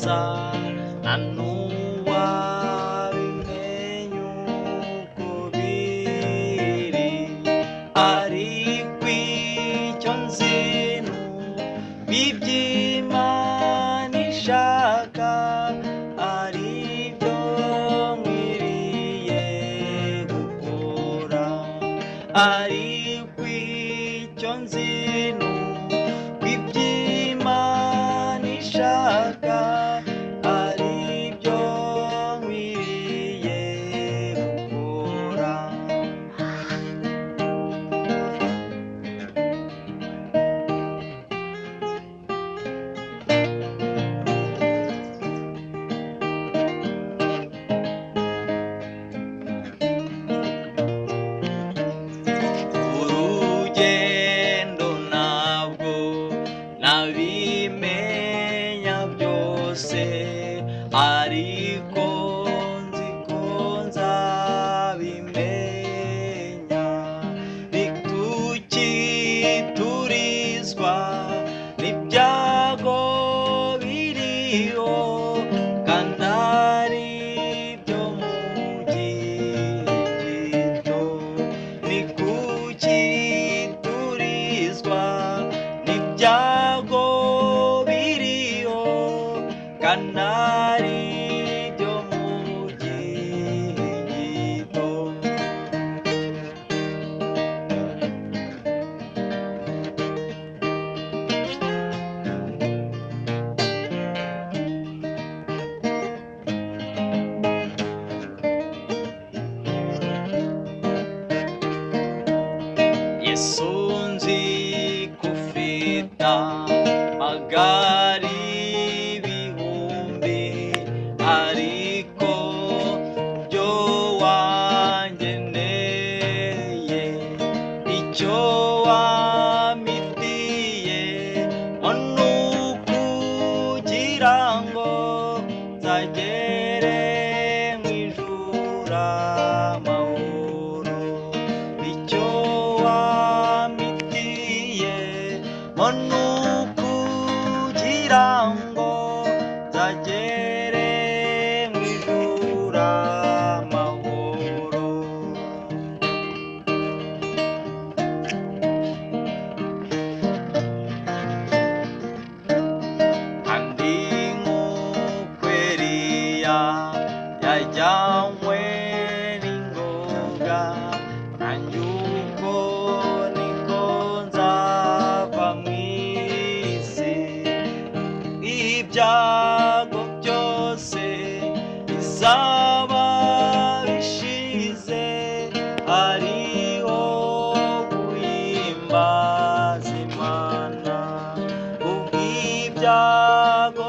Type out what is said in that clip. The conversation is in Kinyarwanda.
neza nta n'uwabimenya uko biri, ariko icyo nzi iby'Imana ishaka ari byo nkwiriye gukora, ariko icyo nzi iby'Imana ishaka ari byo nkwiriye gukora. Urugendo ntabwo nabimenya byose, ariko nzi ko nzabimenya, bitukiturizwa n'ibyago biriho kandi ari byo mu gihe gito, bikukiturizwa n'ibyago biriho kandi ari byo mu gihe gito. Yesu nzi ko ufite amagare ibihumbi, ariko byo wangeneye icyo wampitiye ni ukugira ngo nzagere mu ijuru amahoro, icyo wampitiye ni ukugira ngo nzagere mu ijuru amahoro. Kandi nk'uko Eliya yajyanywe n'ingoga, nanjye uko niko nzava mu isi, ibyago byose bizaba bishize, hariho guhimbaza Imana ubw'ibyago